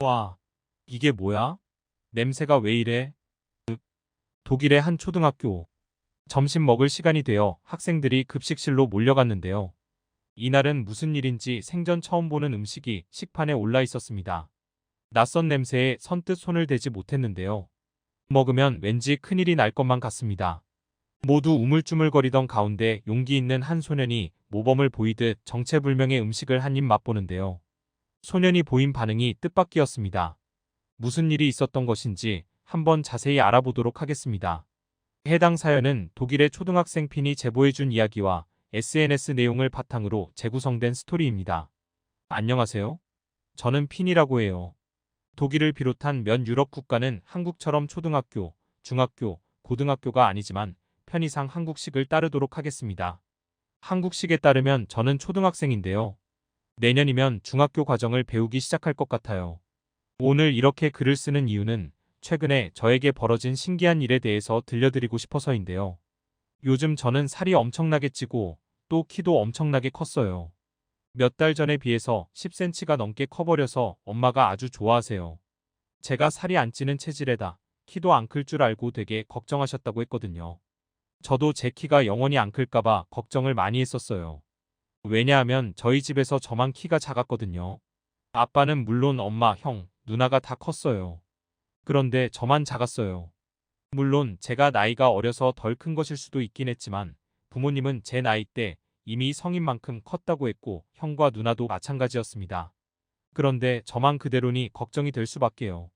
와, 이게 뭐야? 냄새가 왜 이래? 독일의 한 초등학교. 점심 먹을 시간이 되어 학생들이 급식실로 몰려갔는데요. 이날은 무슨 일인지 생전 처음 보는 음식이 식판에 올라 있었습니다. 낯선 냄새에 선뜻 손을 대지 못했는데요. 먹으면 왠지 큰일이 날 것만 같습니다. 모두 우물쭈물거리던 가운데 용기 있는 한 소년이 모범을 보이듯 정체불명의 음식을 한 입 맛보는데요. 소년이 보인 반응이 뜻밖이었습니다. 무슨 일이 있었던 것인지 한번 자세히 알아보도록 하겠습니다. 해당 사연은 독일의 초등학생 핀이 제보해준 이야기와 SNS 내용을 바탕으로 재구성된 스토리입니다. 안녕하세요. 저는 핀이라고 해요. 독일을 비롯한 몇 유럽 국가는 한국처럼 초등학교, 중학교, 고등학교가 아니지만 편의상 한국식을 따르도록 하겠습니다. 한국식에 따르면 저는 초등학생인데요. 내년이면 중학교 과정을 배우기 시작할 것 같아요. 오늘 이렇게 글을 쓰는 이유는 최근에 저에게 벌어진 신기한 일에 대해서 들려드리고 싶어서인데요. 요즘 저는 살이 엄청나게 찌고 또 키도 엄청나게 컸어요. 몇 달 전에 비해서 10cm가 넘게 커버려서 엄마가 아주 좋아하세요. 제가 살이 안 찌는 체질에다 키도 안 클 줄 알고 되게 걱정하셨다고 했거든요. 저도 제 키가 영원히 안 클까봐 걱정을 많이 했었어요. 왜냐하면 저희 집에서 저만 키가 작았거든요. 아빠는 물론 엄마, 형, 누나가 다 컸어요. 그런데 저만 작았어요. 물론 제가 나이가 어려서 덜 큰 것일 수도 있긴 했지만 부모님은 제 나이 때 이미 성인만큼 컸다고 했고 형과 누나도 마찬가지였습니다. 그런데 저만 그대로니 걱정이 될 수밖에요.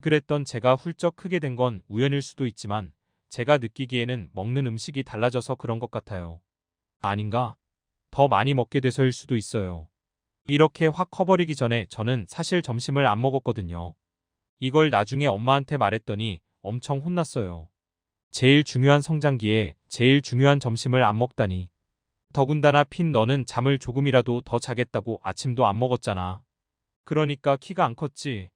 그랬던 제가 훌쩍 크게 된 건 우연일 수도 있지만 제가 느끼기에는 먹는 음식이 달라져서 그런 것 같아요. 아닌가? 더 많이 먹게 돼서일 수도 있어요. 이렇게 확 커버리기 전에 저는 사실 점심을 안 먹었거든요. 이걸 나중에 엄마한테 말했더니 엄청 혼났어요. 제일 중요한 성장기에 제일 중요한 점심을 안 먹다니. 더군다나 핀 너는 잠을 조금이라도 더 자겠다고 아침도 안 먹었잖아. 그러니까 키가 안 컸지.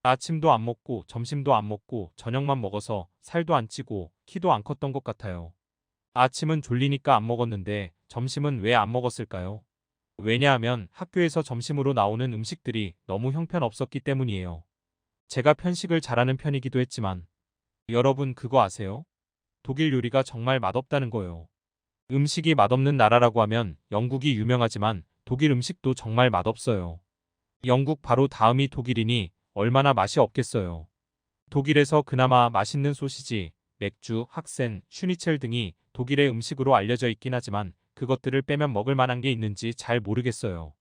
아침도 안 먹고 점심도 안 먹고 저녁만 먹어서 살도 안 찌고 키도 안 컸던 것 같아요. 아침은 졸리니까 안 먹었는데 점심은 왜 안 먹었을까요? 왜냐하면 학교에서 점심으로 나오는 음식들이 너무 형편없었기 때문이에요. 제가 편식을 잘하는 편이기도 했지만 여러분 그거 아세요? 독일 요리가 정말 맛없다는 거예요. 음식이 맛없는 나라라고 하면 영국이 유명하지만 독일 음식도 정말 맛없어요. 영국 바로 다음이 독일이니 얼마나 맛이 없겠어요. 독일에서 그나마 맛있는 소시지, 맥주, 학센, 슈니첼 등이 독일의 음식으로 알려져 있긴 하지만 그것들을 빼면 먹을 만한 게 있는지 잘 모르겠어요.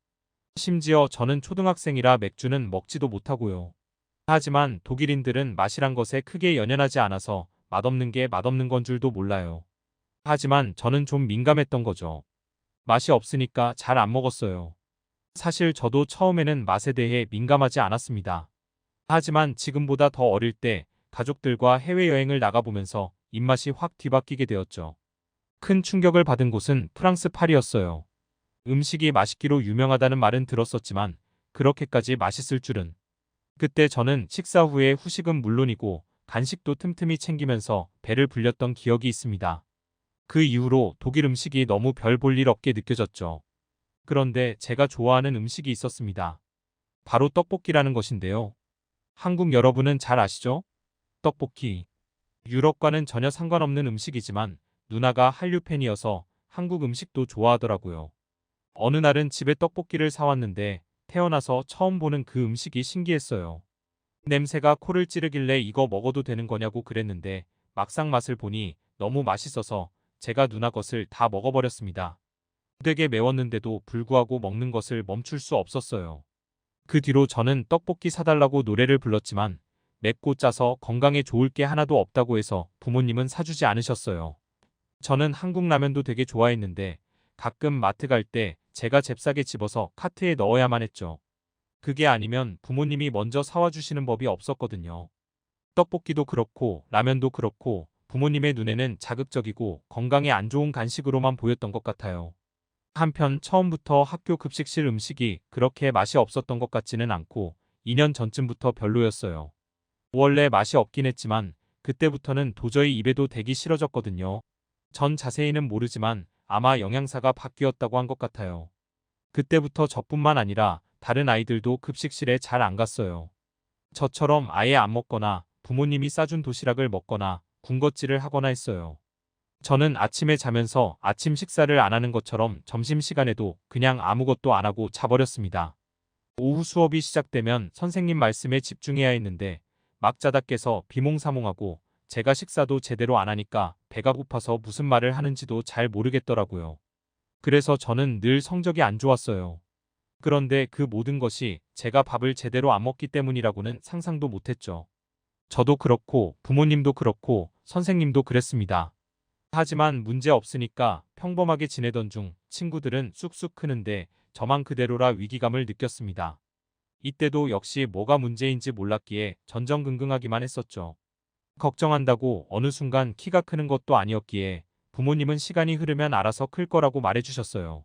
심지어 저는 초등학생이라 맥주는 먹지도 못하고요. 하지만 독일인들은 맛이란 것에 크게 연연하지 않아서 맛없는 게 맛없는 건 줄도 몰라요. 하지만 저는 좀 민감했던 거죠. 맛이 없으니까 잘 안 먹었어요. 사실 저도 처음에는 맛에 대해 민감하지 않았습니다. 하지만 지금보다 더 어릴 때 가족들과 해외여행을 나가보면서 입맛이 확 뒤바뀌게 되었죠. 큰 충격을 받은 곳은 프랑스 파리였어요. 음식이 맛있기로 유명하다는 말은 들었었지만 그렇게까지 맛있을 줄은. 그때 저는 식사 후에 후식은 물론이고 간식도 틈틈이 챙기면서 배를 불렸던 기억이 있습니다. 그 이후로 독일 음식이 너무 별 볼 일 없게 느껴졌죠. 그런데 제가 좋아하는 음식이 있었습니다. 바로 떡볶이라는 것인데요. 한국 여러분은 잘 아시죠? 떡볶이. 유럽과는 전혀 상관없는 음식이지만 누나가 한류 팬이어서 한국 음식도 좋아하더라고요. 어느 날은 집에 떡볶이를 사왔는데 태어나서 처음 보는 그 음식이 신기했어요. 냄새가 코를 찌르길래 이거 먹어도 되는 거냐고 그랬는데 막상 맛을 보니 너무 맛있어서 제가 누나 것을 다 먹어버렸습니다. 되게 매웠는데도 불구하고 먹는 것을 멈출 수 없었어요. 그 뒤로 저는 떡볶이 사달라고 노래를 불렀지만 맵고 짜서 건강에 좋을 게 하나도 없다고 해서 부모님은 사주지 않으셨어요. 저는 한국 라면도 되게 좋아했는데 가끔 마트 갈 때 제가 잽싸게 집어서 카트에 넣어야만 했죠. 그게 아니면 부모님이 먼저 사와 주시는 법이 없었거든요. 떡볶이도 그렇고 라면도 그렇고 부모님의 눈에는 자극적이고 건강에 안 좋은 간식으로만 보였던 것 같아요. 한편 처음부터 학교 급식실 음식이 그렇게 맛이 없었던 것 같지는 않고 2년 전쯤부터 별로였어요. 원래 맛이 없긴 했지만 그때부터는 도저히 입에도 대기 싫어졌거든요. 전 자세히는 모르지만 아마 영양사가 바뀌었다고 한 것 같아요. 그때부터 저뿐만 아니라 다른 아이들도 급식실에 잘 안 갔어요. 저처럼 아예 안 먹거나 부모님이 싸준 도시락을 먹거나 군것질을 하거나 했어요. 저는 아침에 자면서 아침 식사를 안 하는 것처럼 점심시간에도 그냥 아무것도 안 하고 자버렸습니다. 오후 수업이 시작되면 선생님 말씀에 집중해야 했는데 막 자다 깨서 비몽사몽하고 제가 식사도 제대로 안 하니까 배가 고파서 무슨 말을 하는지도 잘 모르겠더라고요. 그래서 저는 늘 성적이 안 좋았어요. 그런데 그 모든 것이 제가 밥을 제대로 안 먹기 때문이라고는 상상도 못했죠. 저도 그렇고 부모님도 그렇고 선생님도 그랬습니다. 하지만 문제 없으니까 평범하게 지내던 중 친구들은 쑥쑥 크는데 저만 그대로라 위기감을 느꼈습니다. 이때도 역시 뭐가 문제인지 몰랐기에 전전긍긍하기만 했었죠. 걱정한다고 어느 순간 키가 크는 것도 아니었기에 부모님은 시간이 흐르면 알아서 클 거라고 말해주셨어요.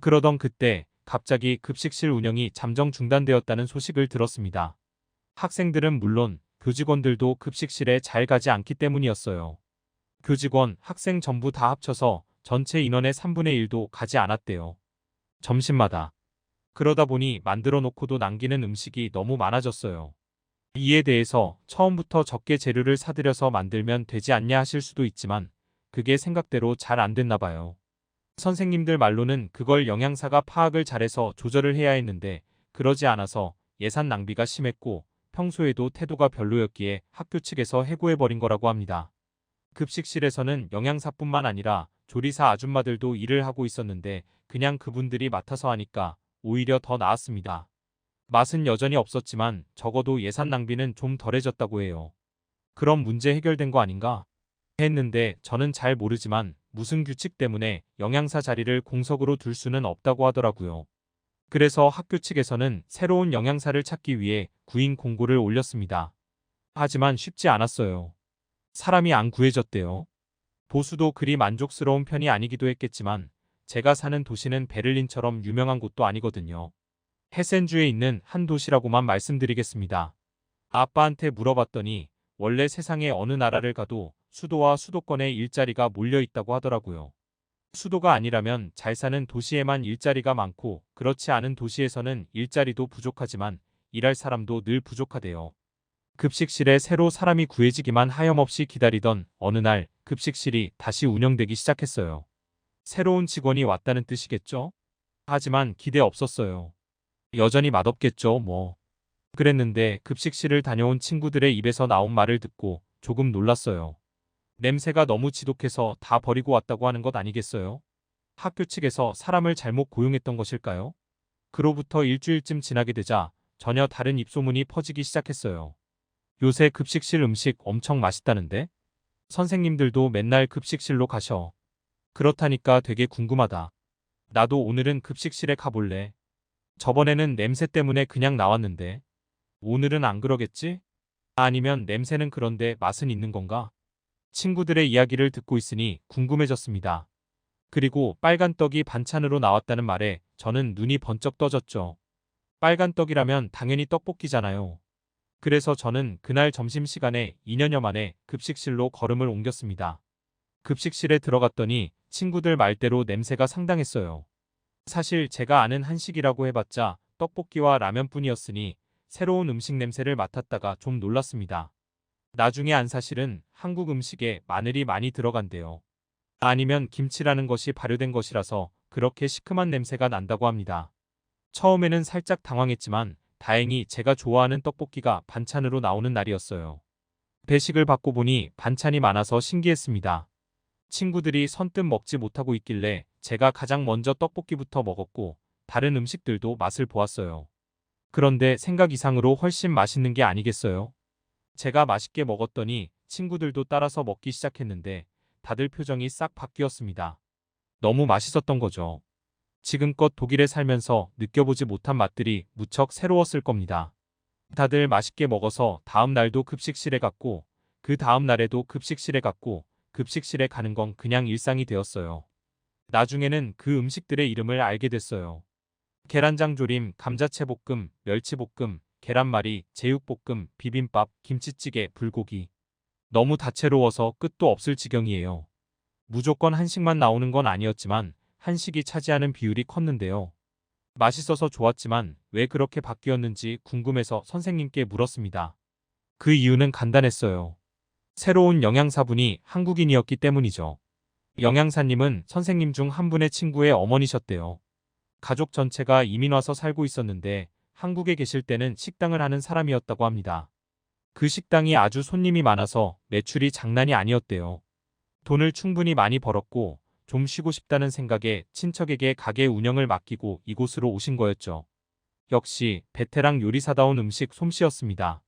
그러던 그때 갑자기 급식실 운영이 잠정 중단되었다는 소식을 들었습니다. 학생들은 물론 교직원들도 급식실에 잘 가지 않기 때문이었어요. 교직원, 학생 전부 다 합쳐서 전체 인원의 3분의 1도 가지 않았대요. 점심마다. 그러다 보니 만들어 놓고도 남기는 음식이 너무 많아졌어요. 이에 대해서 처음부터 적게 재료를 사들여서 만들면 되지 않냐 하실 수도 있지만 그게 생각대로 잘 안 됐나 봐요. 선생님들 말로는 그걸 영양사가 파악을 잘해서 조절을 해야 했는데 그러지 않아서 예산 낭비가 심했고 평소에도 태도가 별로였기에 학교 측에서 해고해버린 거라고 합니다. 급식실에서는 영양사뿐만 아니라 조리사 아줌마들도 일을 하고 있었는데 그냥 그분들이 맡아서 하니까 오히려 더 나았습니다. 맛은 여전히 없었지만 적어도 예산 낭비는 좀 덜해졌다고 해요. 그럼 문제 해결된 거 아닌가? 했는데 저는 잘 모르지만 무슨 규칙 때문에 영양사 자리를 공석으로 둘 수는 없다고 하더라고요. 그래서 학교 측에서는 새로운 영양사를 찾기 위해 구인 공고를 올렸습니다. 하지만 쉽지 않았어요. 사람이 안 구해졌대요. 보수도 그리 만족스러운 편이 아니기도 했겠지만 제가 사는 도시는 베를린처럼 유명한 곳도 아니거든요. 헤센주에 있는 한 도시라고만 말씀드리겠습니다. 아빠한테 물어봤더니 원래 세상의 어느 나라를 가도 수도와 수도권에 일자리가 몰려 있다고 하더라고요. 수도가 아니라면 잘 사는 도시에만 일자리가 많고 그렇지 않은 도시에서는 일자리도 부족하지만 일할 사람도 늘 부족하대요. 급식실에 새로 사람이 구해지기만 하염없이 기다리던 어느 날 급식실이 다시 운영되기 시작했어요. 새로운 직원이 왔다는 뜻이겠죠? 하지만 기대 없었어요. 여전히 맛없겠죠, 뭐. 그랬는데 급식실을 다녀온 친구들의 입에서 나온 말을 듣고 조금 놀랐어요. 냄새가 너무 지독해서 다 버리고 왔다고 하는 것 아니겠어요? 학교 측에서 사람을 잘못 고용했던 것일까요? 그로부터 일주일쯤 지나게 되자 전혀 다른 입소문이 퍼지기 시작했어요. 요새 급식실 음식 엄청 맛있다는데? 선생님들도 맨날 급식실로 가셔. 그렇다니까 되게 궁금하다. 나도 오늘은 급식실에 가볼래. 저번에는 냄새 때문에 그냥 나왔는데. 오늘은 안 그러겠지? 아니면 냄새는 그런데 맛은 있는 건가? 친구들의 이야기를 듣고 있으니 궁금해졌습니다. 그리고 빨간 떡이 반찬으로 나왔다는 말에 저는 눈이 번쩍 떠졌죠. 빨간 떡이라면 당연히 떡볶이잖아요. 그래서 저는 그날 점심시간에 2년여 만에 급식실로 걸음을 옮겼습니다. 급식실에 들어갔더니 친구들 말대로 냄새가 상당했어요. 사실 제가 아는 한식이라고 해봤자 떡볶이와 라면뿐이었으니 새로운 음식 냄새를 맡았다가 좀 놀랐습니다. 나중에 안 사실은 한국 음식에 마늘이 많이 들어간대요. 아니면 김치라는 것이 발효된 것이라서 그렇게 시큼한 냄새가 난다고 합니다. 처음에는 살짝 당황했지만 다행히 제가 좋아하는 떡볶이가 반찬으로 나오는 날이었어요. 배식을 받고 보니 반찬이 많아서 신기했습니다. 친구들이 선뜻 먹지 못하고 있길래 제가 가장 먼저 떡볶이부터 먹었고 다른 음식들도 맛을 보았어요. 그런데 생각 이상으로 훨씬 맛있는 게 아니겠어요? 제가 맛있게 먹었더니 친구들도 따라서 먹기 시작했는데 다들 표정이 싹 바뀌었습니다. 너무 맛있었던 거죠. 지금껏 독일에 살면서 느껴보지 못한 맛들이 무척 새로웠을 겁니다. 다들 맛있게 먹어서 다음 날도 급식실에 갔고 그 다음 날에도 급식실에 갔고 급식실에 가는 건 그냥 일상이 되었어요. 나중에는 그 음식들의 이름을 알게 됐어요. 계란장조림, 감자채볶음, 멸치볶음, 계란말이, 제육볶음, 비빔밥, 김치찌개, 불고기. 너무 다채로워서 끝도 없을 지경이에요. 무조건 한식만 나오는 건 아니었지만 한식이 차지하는 비율이 컸는데요. 맛있어서 좋았지만 왜 그렇게 바뀌었는지 궁금해서 선생님께 물었습니다. 그 이유는 간단했어요. 새로운 영양사분이 한국인이었기 때문이죠. 영양사님은 선생님 중 한 분의 친구의 어머니셨대요. 가족 전체가 이민 와서 살고 있었는데 한국에 계실 때는 식당을 하는 사람이었다고 합니다. 그 식당이 아주 손님이 많아서 매출이 장난이 아니었대요. 돈을 충분히 많이 벌었고 좀 쉬고 싶다는 생각에 친척에게 가게 운영을 맡기고 이곳으로 오신 거였죠. 역시 베테랑 요리사다운 음식 솜씨였습니다.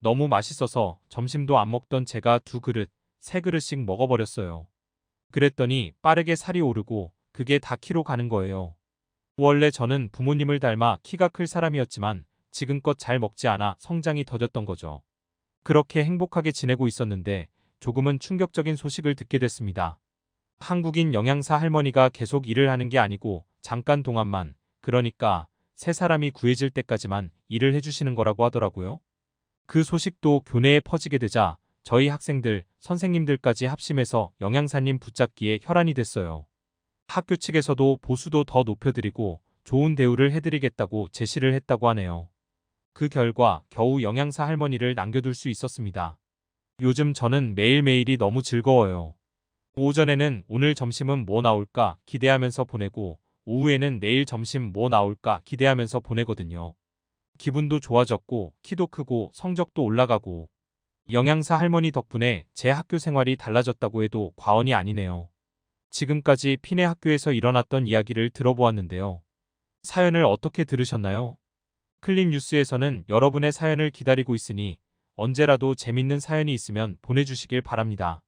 너무 맛있어서 점심도 안 먹던 제가 2그릇, 3그릇씩 먹어버렸어요. 그랬더니 빠르게 살이 오르고 그게 다 키로 가는 거예요. 원래 저는 부모님을 닮아 키가 클 사람이었지만 지금껏 잘 먹지 않아 성장이 더뎠던 거죠. 그렇게 행복하게 지내고 있었는데 조금은 충격적인 소식을 듣게 됐습니다. 한국인 영양사 할머니가 계속 일을 하는 게 아니고 잠깐 동안만, 그러니까 새 사람이 구해질 때까지만 일을 해주시는 거라고 하더라고요. 그 소식도 교내에 퍼지게 되자 저희 학생들, 선생님들까지 합심해서 영양사님 붙잡기에 혈안이 됐어요. 학교 측에서도 보수도 더 높여드리고 좋은 대우를 해드리겠다고 제시를 했다고 하네요. 그 결과 겨우 영양사 할머니를 남겨둘 수 있었습니다. 요즘 저는 매일매일이 너무 즐거워요. 오전에는 오늘 점심은 뭐 나올까 기대하면서 보내고 오후에는 내일 점심 뭐 나올까 기대하면서 보내거든요. 기분도 좋아졌고 키도 크고 성적도 올라가고 영양사 할머니 덕분에 제 학교 생활이 달라졌다고 해도 과언이 아니네요. 지금까지 피네 학교에서 일어났던 이야기를 들어보았는데요. 사연을 어떻게 들으셨나요? 클릭 뉴스에서는 여러분의 사연을 기다리고 있으니 언제라도 재밌는 사연이 있으면 보내주시길 바랍니다.